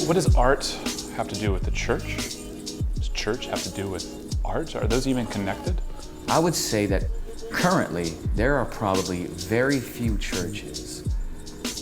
What does art have to do with the church? Does church have to do with art? Are those even connected? I would say that currently there are probably very few churches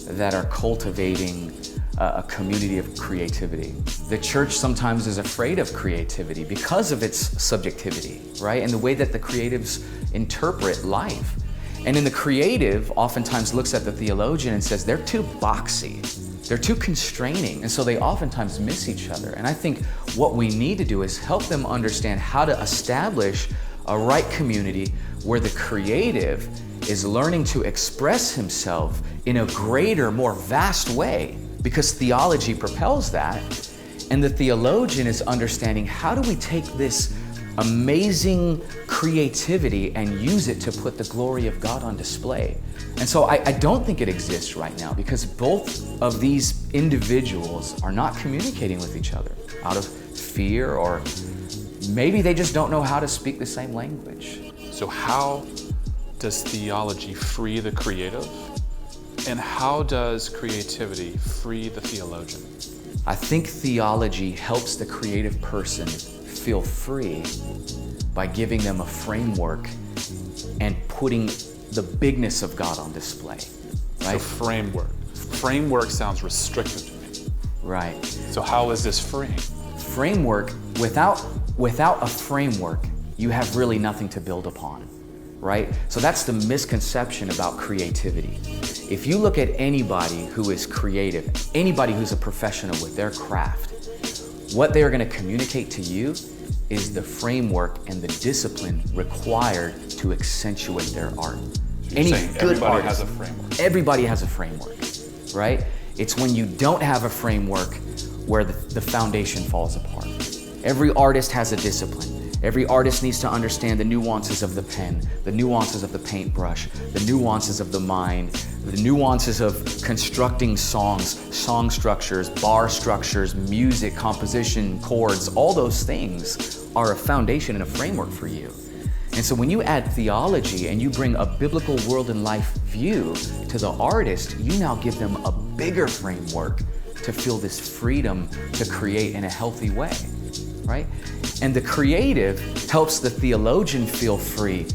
that are cultivating a community of creativity. The church sometimes is afraid of creativity because of its subjectivity, right? And the way that the creatives interpret life. And then the creative oftentimes looks at the theologian and says, they're too boxy, they're too constraining, and so they oftentimes miss each other. And I think what we need to do is help them understand how to establish a right community where the creative is learning to express himself in a greater, more vast way, because theology propels that. And the theologian is understanding, how do we take this amazing creativity and use it to put the glory of God on display? And so I don't think it exists right now, because both of these individuals are not communicating with each other out of fear, or maybe they just don't know how to speak the same language. So how does theology free the creative? And how does creativity free the theologian? I think theology helps the creative person feel free by giving them a framework and putting the bigness of God on display, right? So framework. Framework sounds restrictive to me. Right. So how is this freeing? Framework, without a framework, you have really nothing to build upon, right? So that's the misconception about creativity. If you look at anybody who is creative, anybody who's a professional with their craft, what they are going to communicate to you is the framework and the discipline required to accentuate their art. Any good artist has a framework. Everybody has a framework, right? It's when you don't have a framework where the foundation falls apart. Every artist has a discipline. Every artist needs to understand the nuances of the pen, the nuances of the paintbrush, the nuances of the mind, the nuances of constructing songs, song structures, bar structures, music, composition, chords. All those things are a foundation and a framework for you. And so when you add theology and you bring a biblical world and life view to the artist, you now give them a bigger framework to feel this freedom to create in a healthy way, right? And the creative helps the theologian feel free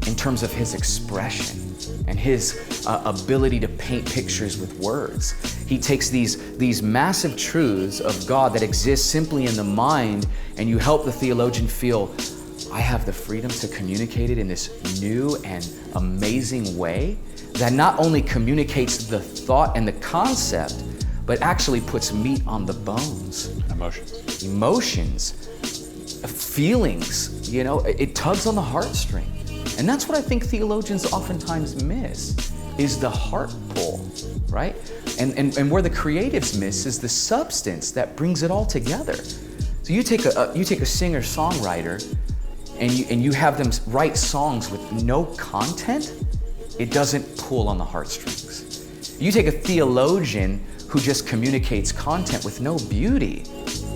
in terms of his expression and his ability to paint pictures with words. He takes these massive truths of God that exist simply in the mind, and you help the theologian feel, I have the freedom to communicate it in this new and amazing way that not only communicates the thought and the concept, but actually puts meat on the bones. Emotions, feelings, it tugs on the heartstring. And that's what I think theologians oftentimes miss, is the heart pull, right? And where the creatives miss is the substance that brings it all together. So you take a singer-songwriter and you have them write songs with no content, it doesn't pull on the heartstrings. You take a theologian who just communicates content with no beauty,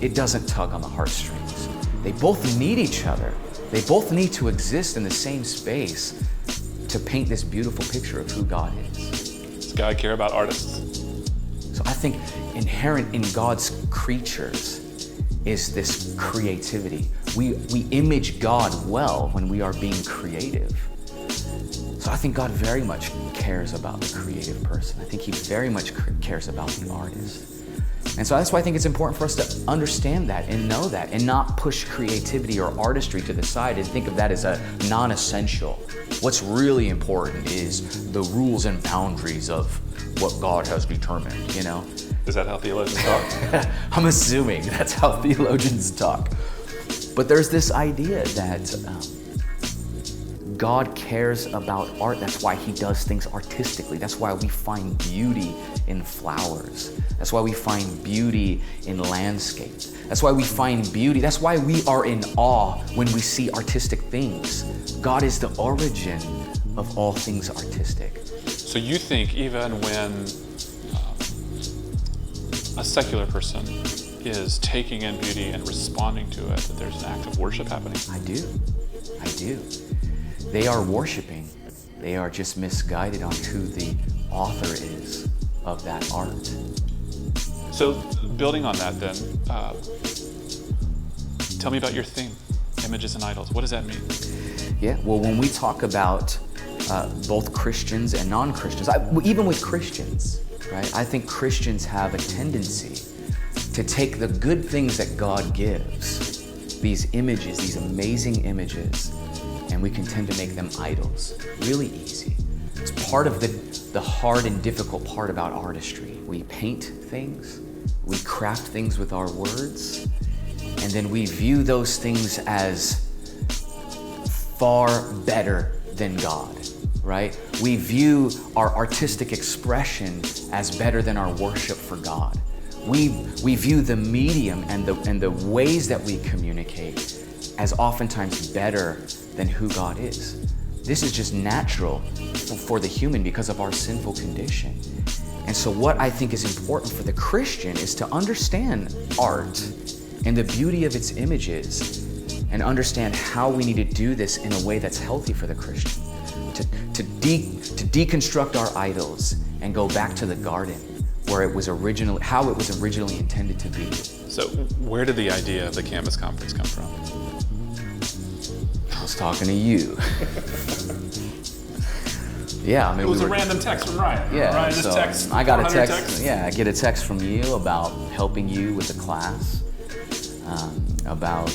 it doesn't tug on the heartstrings. They both need each other. They both need to exist in the same space to paint this beautiful picture of who God is. Does God care about artists? So I think inherent in God's creatures is this creativity. We image God well when we are being creative. So I think God very much cares about the creative person. I think he very much cares about the artist. And so that's why I think it's important for us to understand that and know that, and not push creativity or artistry to the side and think of that as a non-essential. What's really important is the rules and boundaries of what God has determined, Is that how theologians talk? I'm assuming that's how theologians talk. But there's this idea that God cares about art. That's why he does things artistically. That's why we find beauty in flowers. That's why we find beauty in landscapes. That's why we find beauty. That's why we are in awe when we see artistic things. God is the origin of all things artistic. So you think even when a secular person is taking in beauty and responding to it, that there's an act of worship happening? I do. They are worshiping. They are just misguided on who the author is of that art. So building on that then, tell me about your theme, images and idols. What does that mean? Yeah, well, when we talk about both Christians and non-Christians, even with Christians, right? I think Christians have a tendency to take the good things that God gives, these images, these amazing images, and we can tend to make them idols really easy. It's part of the hard and difficult part about artistry. We paint things, we craft things with our words, and then we view those things as far better than God, right? We view our artistic expression as better than our worship for God. We view the medium and the ways that we communicate as oftentimes better than who God is. This is just natural for the human because of our sinful condition. And so what I think is important for the Christian is to understand art and the beauty of its images and understand how we need to do this in a way that's healthy for the Christian. To deconstruct our idols and go back to the garden where it was originally, how it was originally intended to be. So where did the idea of the Canvas Conference come from? I was talking to you. Yeah, I mean, it was a random text from Ryan. Yeah, Ryan just so text. I got a text. Texts. Yeah, I get a text from you about helping you with the class, about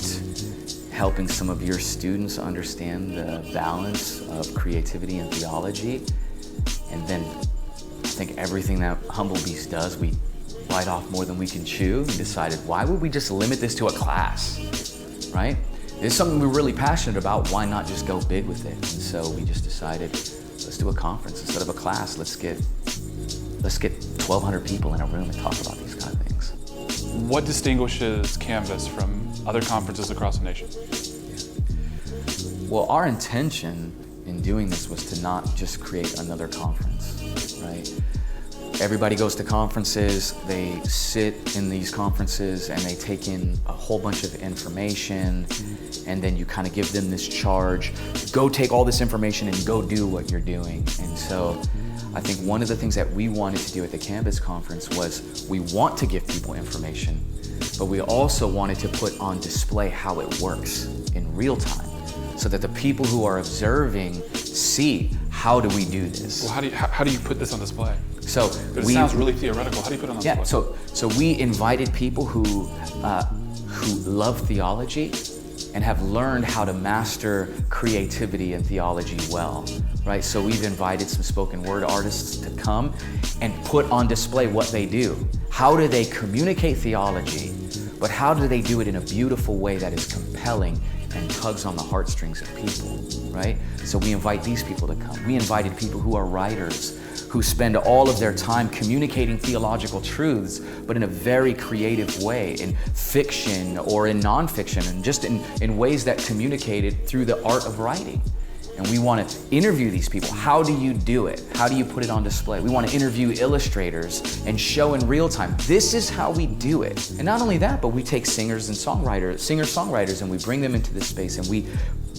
helping some of your students understand the balance of creativity and theology, and then I think everything that Humble Beast does, we bite off more than we can chew, and decided, why would we just limit this to a class, right? It's something we're really passionate about. Why not just go big with it? And so we just decided, let's do a conference instead of a class. Let's get 1,200 people in a room and talk about these kind of things. What distinguishes Canvas from other conferences across the nation? Well, our intention in doing this was to not just create another conference, right? Everybody goes to conferences, they sit in these conferences and they take in a whole bunch of information, and then you kind of give them this charge, go take all this information and go do what you're doing. And so I think one of the things that we wanted to do at the Canvas Conference was we want to give people information, but we also wanted to put on display how it works in real time, so that the people who are observing see, how do we do this? Well, how do you put this on display? So it sounds really theoretical. How do you put it on display? Yeah, so we invited people who love theology and have learned how to master creativity and theology well, right? So we've invited some spoken word artists to come and put on display what they do. How do they communicate theology, but how do they do it in a beautiful way that is compelling and tugs on the heartstrings of people, right? So we invite these people to come. We invited people who are writers, who spend all of their time communicating theological truths, but in a very creative way, in fiction or in nonfiction, and just in ways that communicate it through the art of writing. And we want to interview these people. How do you do it? How do you put it on display? We want to interview illustrators and show in real time, this is how we do it. And not only that, but we take singer-songwriters, and we bring them into this space and we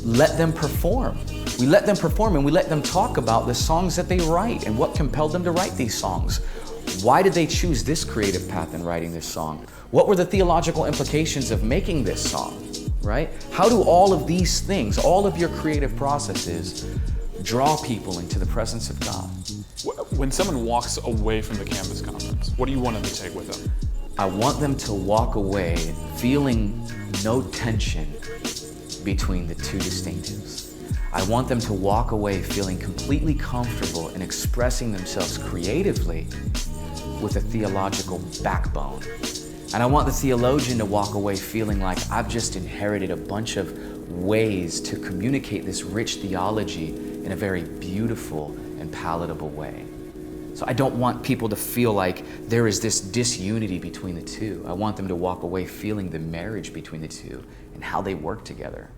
let them perform. We let them perform and we let them talk about the songs that they write and what compelled them to write these songs. Why did they choose this creative path in writing this song? What were the theological implications of making this song, right? How do all of these things, all of your creative processes, draw people into the presence of God? When someone walks away from the Canvas Conference, what do you want them to take with them? I want them to walk away feeling no tension between the two distinctives. I want them to walk away feeling completely comfortable in expressing themselves creatively with a theological backbone. And I want the theologian to walk away feeling like I've just inherited a bunch of ways to communicate this rich theology in a very beautiful and palatable way. So I don't want people to feel like there is this disunity between the two. I want them to walk away feeling the marriage between the two and how they work together.